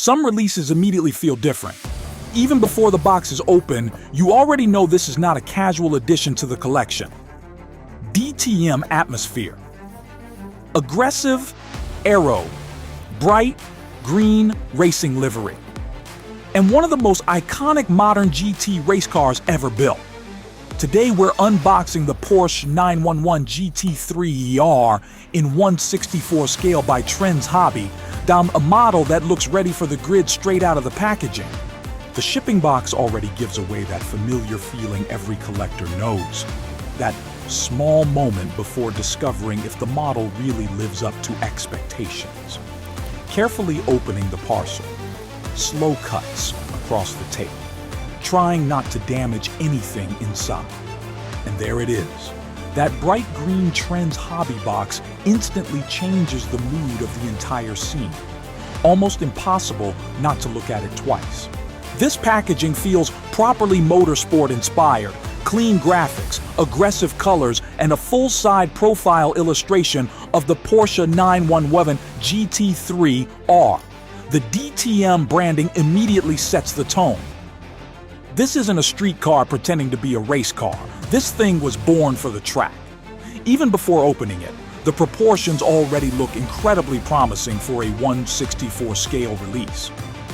Some releases immediately feel different. Even before the box is open, you already know this is not a casual addition to the collection. DTM Atmosphere. Aggressive, aero, bright, green racing livery. And one of the most iconic modern GT race cars ever built. Today we're unboxing the Porsche 911 GT3 R in 1/64 scale by Trends Hobby, down a model that looks ready for the grid straight out of the packaging. The shipping box already gives away that familiar feeling every collector knows. That small moment before discovering if the model really lives up to expectations. Carefully opening the parcel, slow cuts across the tape, trying not to damage anything inside. And there it is. That bright green Trends Hobby box instantly changes the mood of the entire scene. Almost impossible not to look at it twice. This packaging feels properly motorsport inspired. Clean graphics, aggressive colors, and a full-side profile illustration of the Porsche 911 GT3 R. The DTM branding immediately sets the tone. This isn't a street car pretending to be a race car. This thing was born for the track. Even before opening it, the proportions already look incredibly promising for a 1/64 scale release.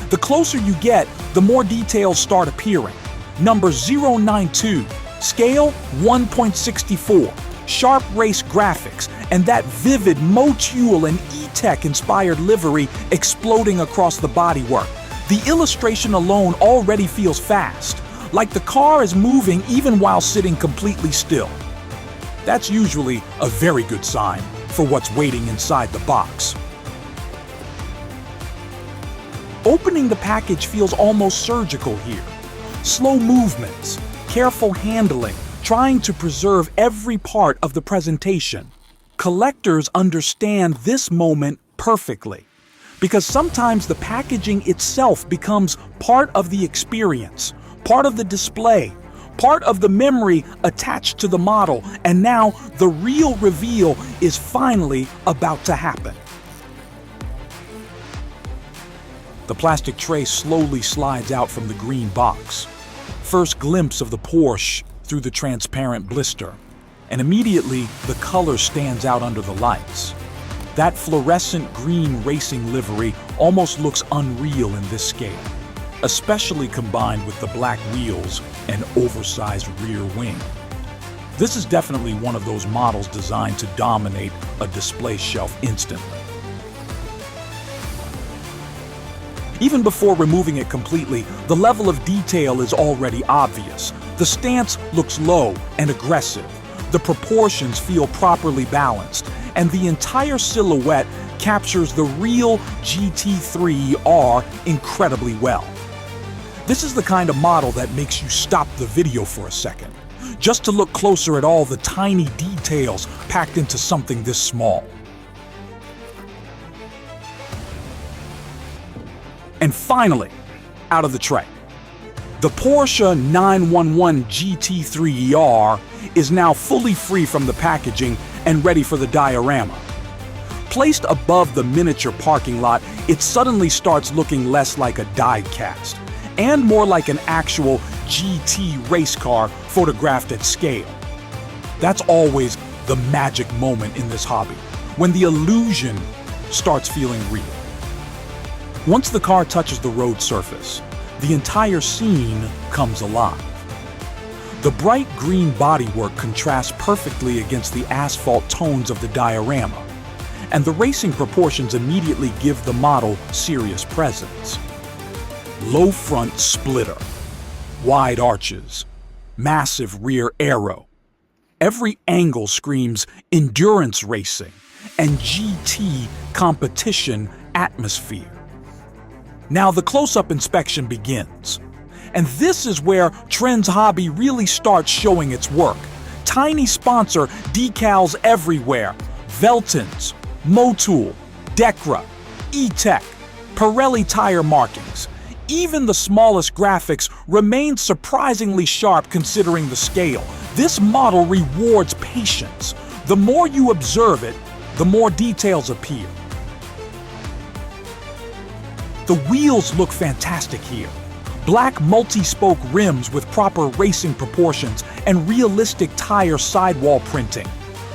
The closer you get, the more details start appearing. Number 092, scale 1.64, sharp race graphics, and that vivid Motul and E-Tech inspired livery exploding across the bodywork. The illustration alone already feels fast, like the car is moving even while sitting completely still. That's usually a very good sign for what's waiting inside the box. Opening the package feels almost surgical here. Slow movements, careful handling, trying to preserve every part of the presentation. Collectors understand this moment perfectly, because sometimes the packaging itself becomes part of the experience, part of the display, part of the memory attached to the model, and now the real reveal is finally about to happen. The plastic tray slowly slides out from the green box. First glimpse of the Porsche through the transparent blister, and immediately the color stands out under the lights. That fluorescent green racing livery almost looks unreal in this scale, especially combined with the black wheels and oversized rear wing. This is definitely one of those models designed to dominate a display shelf instantly. Even before removing it completely, the level of detail is already obvious. The stance looks low and aggressive. The proportions feel properly balanced, and the entire silhouette captures the real GT3 R incredibly well. This is the kind of model that makes you stop the video for a second, just to look closer at all the tiny details packed into something this small. And finally, out of the tray, the Porsche 911 GT3 R is now fully free from the packaging and ready for the diorama. Placed above the miniature parking lot, it suddenly starts looking less like a diecast and more like an actual GT race car photographed at scale. That's always the magic moment in this hobby, when the illusion starts feeling real. Once the car touches the road surface, the entire scene comes alive. The bright green bodywork contrasts perfectly against the asphalt tones of the diorama, and the racing proportions immediately give the model serious presence. Low front splitter, wide arches, massive rear aero. Every angle screams endurance racing and GT competition atmosphere. Now the close-up inspection begins. And this is where Trends Hobby really starts showing its work. Tiny sponsor decals everywhere. Veltons, Motul, Decra, E-Tech, Pirelli tire markings. Even the smallest graphics remain surprisingly sharp considering the scale. This model rewards patience. The more you observe it, the more details appear. The wheels look fantastic here. Black multi-spoke rims with proper racing proportions and realistic tire sidewall printing.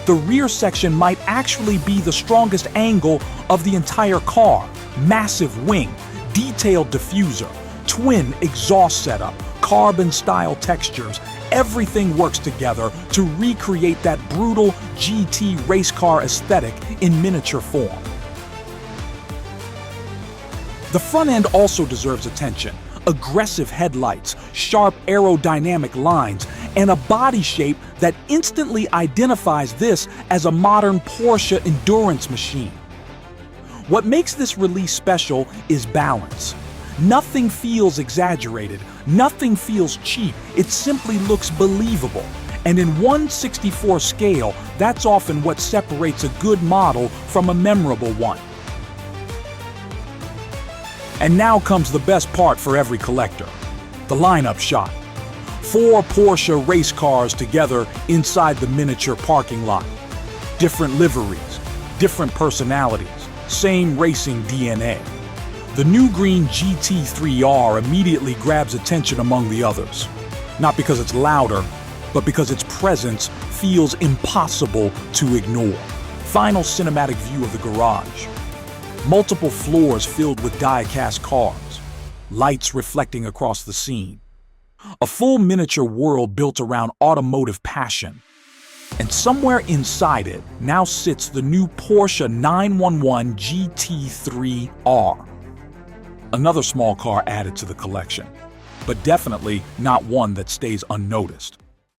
The rear section might actually be the strongest angle of the entire car. Massive wing, detailed diffuser, twin exhaust setup, carbon-style textures. Everything works together to recreate that brutal GT race car aesthetic in miniature form. The front end also deserves attention. Aggressive headlights, sharp aerodynamic lines, and a body shape that instantly identifies this as a modern Porsche endurance machine. What makes this release special is balance. Nothing feels exaggerated, nothing feels cheap, it simply looks believable. And in 1/64 scale, that's often what separates a good model from a memorable one. And now comes the best part for every collector, the lineup shot. 4 Porsche race cars together inside the miniature parking lot. Different liveries, different personalities, same racing DNA. The new green GT3 R immediately grabs attention among the others. Not because it's louder, but because its presence feels impossible to ignore. Final cinematic view of the garage. Multiple floors filled with diecast cars, lights reflecting across the scene. A full miniature world built around automotive passion. And somewhere inside it now sits the new Porsche 911 GT3 R. Another small car added to the collection, but definitely not one that stays unnoticed.